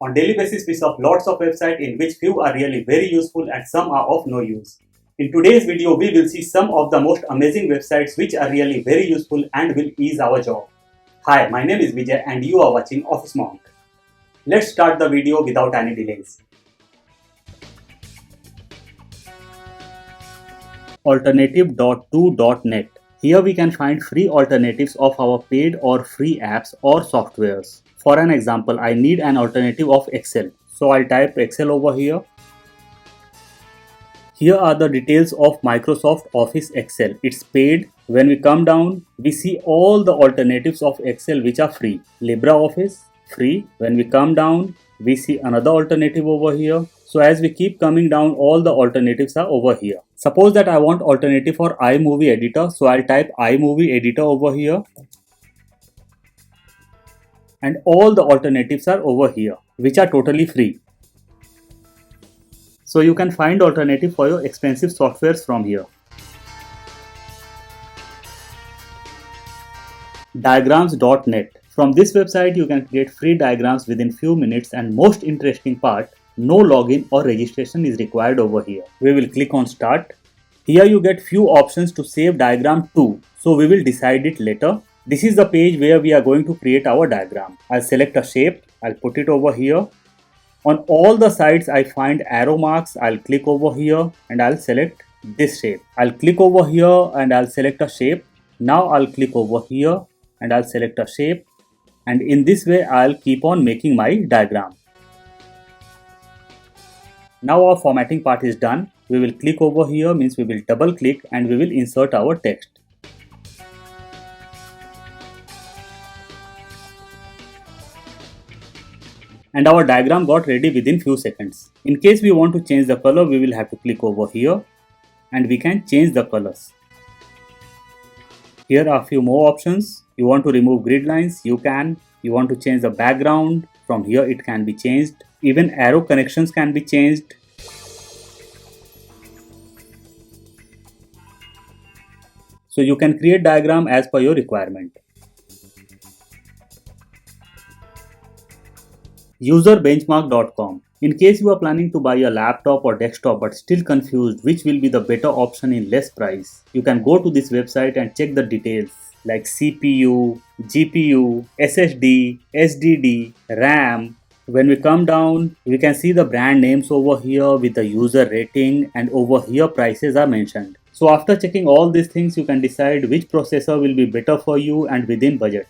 On daily basis, we saw lots of websites in which few are really very useful and some are of no use. In today's video, we will see some of the most amazing websites which are really very useful and will ease our job. Hi, my name is Vijay and you are watching OfficeMonk. Let's start the video without any delays. Alternative.to.net. Here we can find free alternatives of our paid or free apps or softwares. For an example, I need an alternative of Excel. So I'll type Excel over here. Here are the details of Microsoft Office Excel. It's paid. When we come down, we see all the alternatives of Excel which are free. LibreOffice, free. When we come down, we see another alternative over here. So as we keep coming down, all the alternatives are over here. Suppose that I want alternative for iMovie editor. So I'll type iMovie editor over here. And all the alternatives are over here, which are totally free. So you can find alternative for your expensive softwares from here. Diagrams.net. From this website, you can create free diagrams within few minutes, and most interesting part, no login or registration is required over here. We will click on start. Here you get few options to save diagram to, so we will decide it later. This is the page where we are going to create our diagram. I'll select a shape, I'll put it over here. On all the sides I find arrow marks, I'll click over here and I'll select this shape. I'll click over here and I'll select a shape. Now I'll click over here and I'll select a shape, and in this way I'll keep on making my diagram. Now our formatting part is done. We will click over here, means we will double click and we will insert our text. And our diagram got ready within few seconds. In case we want to change the color, we will have to click over here and we can change the colors. Here are a few more options. You want to remove grid lines, you can. You want to change the background, from here it can be changed. Even arrow connections can be changed. So you can create diagram as per your requirement. Userbenchmark.com. In case you are planning to buy a laptop or desktop but still confused which will be the better option in less price, you can go to this website and check the details like CPU, GPU, SSD, SDD, RAM. When we come down, we can see the brand names over here with the user rating, and over here prices are mentioned. So after checking all these things, you can decide which processor will be better for you and within budget.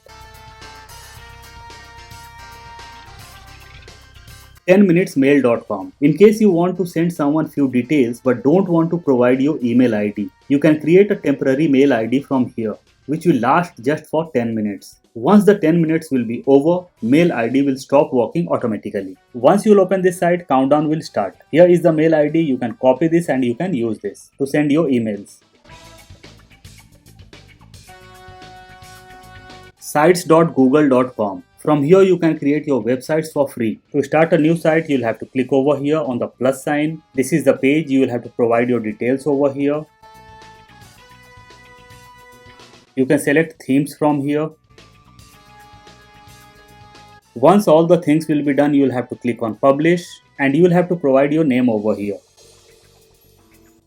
10minutesmail.com. In case you want to send someone few details but don't want to provide your email ID, you can create a temporary mail ID from here, which will last just for 10 minutes. Once the 10 minutes will be over, mail ID will stop working automatically. Once you'll open this site, countdown will start. Here is the mail ID. You can copy this and you can use this to send your emails. Sites.google.com. From here you can create your websites for free. To start a new site, you'll have to click over here on the plus sign. This is the page. You will have to provide your details over here. You can select themes from here. Once all the things will be done, you will have to click on publish and you will have to provide your name over here.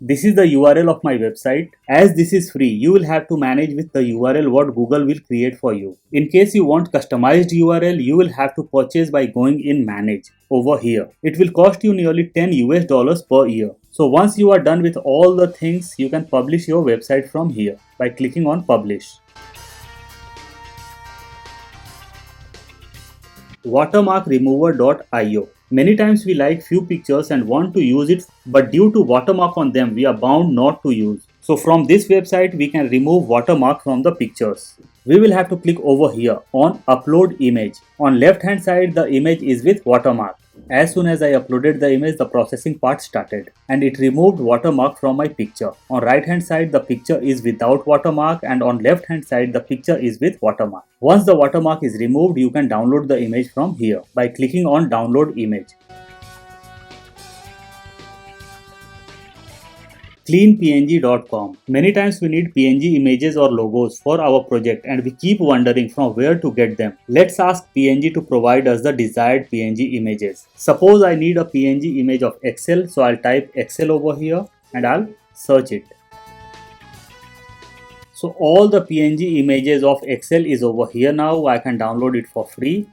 This is the URL of my website. As this is free, you will have to manage with the URL what Google will create for you. In case you want customized URL, you will have to purchase by going in manage over here. It will cost you nearly $10 per year. So once you are done with all the things, you can publish your website from here by clicking on publish. Watermarkremover.io. Many times we like few pictures and want to use it, but due to watermark on them, we are bound not to use. So from this website, we can remove watermark from the pictures. We will have to click over here on upload image. On left hand side, the image is with watermark. As soon as I uploaded the image, the processing part started and it removed watermark from my picture. On right hand side, the picture is without watermark, and on left hand side, the picture is with watermark. Once the watermark is removed, you can download the image from here by clicking on download image. cleanpng.com. Many times we need PNG images or logos for our project and we keep wondering from where to get them. Let's ask PNG to provide us the desired PNG images. Suppose I need a PNG image of Excel, so I'll type Excel over here and I'll search it. So all the PNG images of Excel is over here now. I can download it for free.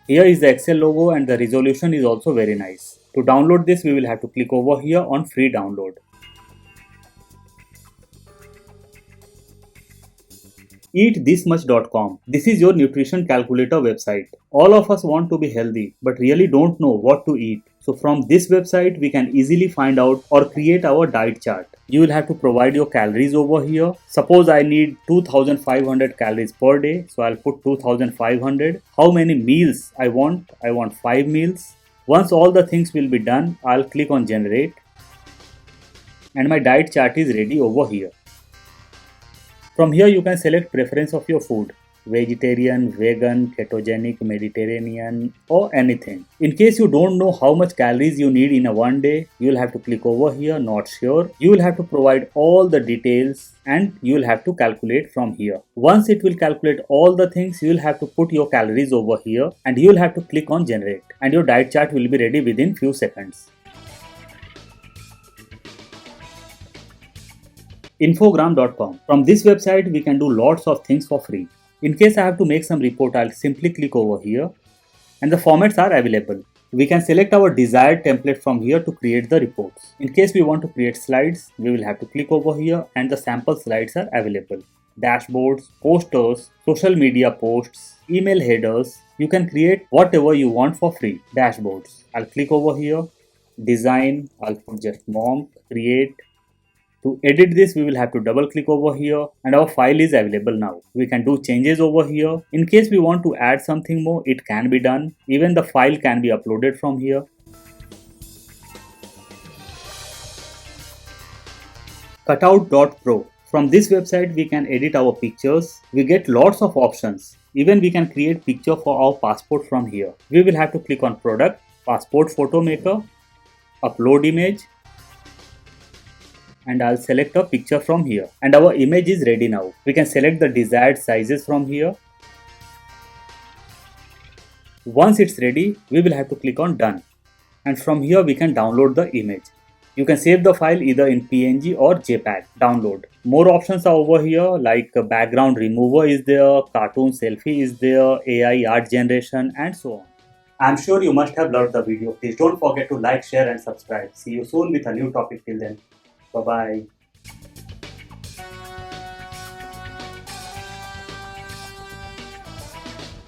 Here is the Excel logo and the resolution is also very nice. To download this, we will have to click over here on free download. EatThisMuch.com. This is your nutrition calculator website. All of us want to be healthy but really don't know what to eat. So from this website, we can easily find out or create our diet chart. You will have to provide your calories over here. Suppose I need 2500 calories per day. So I'll put 2500. How many meals I want? I want 5 meals. Once all the things will be done, I'll click on generate. And my diet chart is ready over here. From here you can select preference of your food, vegetarian, vegan, ketogenic, Mediterranean or anything. In case you don't know how much calories you need in a one day, you will have to click over here, not sure. You will have to provide all the details and you will have to calculate from here. Once it will calculate all the things, you will have to put your calories over here and you will have to click on generate and your diet chart will be ready within few seconds. Infogram.com. From this website, we can do lots of things for free. In case I have to make some report, I'll simply click over here and the formats are available. We can select our desired template from here to create the reports. In case we want to create slides, we will have to click over here and the sample slides are available. Dashboards, posters, social media posts, email headers. You can create whatever you want for free. Dashboards. I'll click over here. Design. I'll put just Monk. Create. To edit this, we will have to double click over here and our file is available now. We can do changes over here. In case we want to add something more, it can be done. Even the file can be uploaded from here. Cutout.pro. From this website, we can edit our pictures. We get lots of options. Even we can create picture for our passport from here. We will have to click on product, passport photo maker, upload image, and I'll select a picture from here and our image is ready now. We can select the desired sizes from here. Once it's ready, we will have to click on done and from here we can download the image. You can save the file either in PNG or JPEG. Download. More options are over here like background remover is there, cartoon selfie is there, AI art generation and so on. I'm sure you must have loved the video. Please don't forget to like, share and subscribe. See you soon with a new topic. Till then. Bye-bye.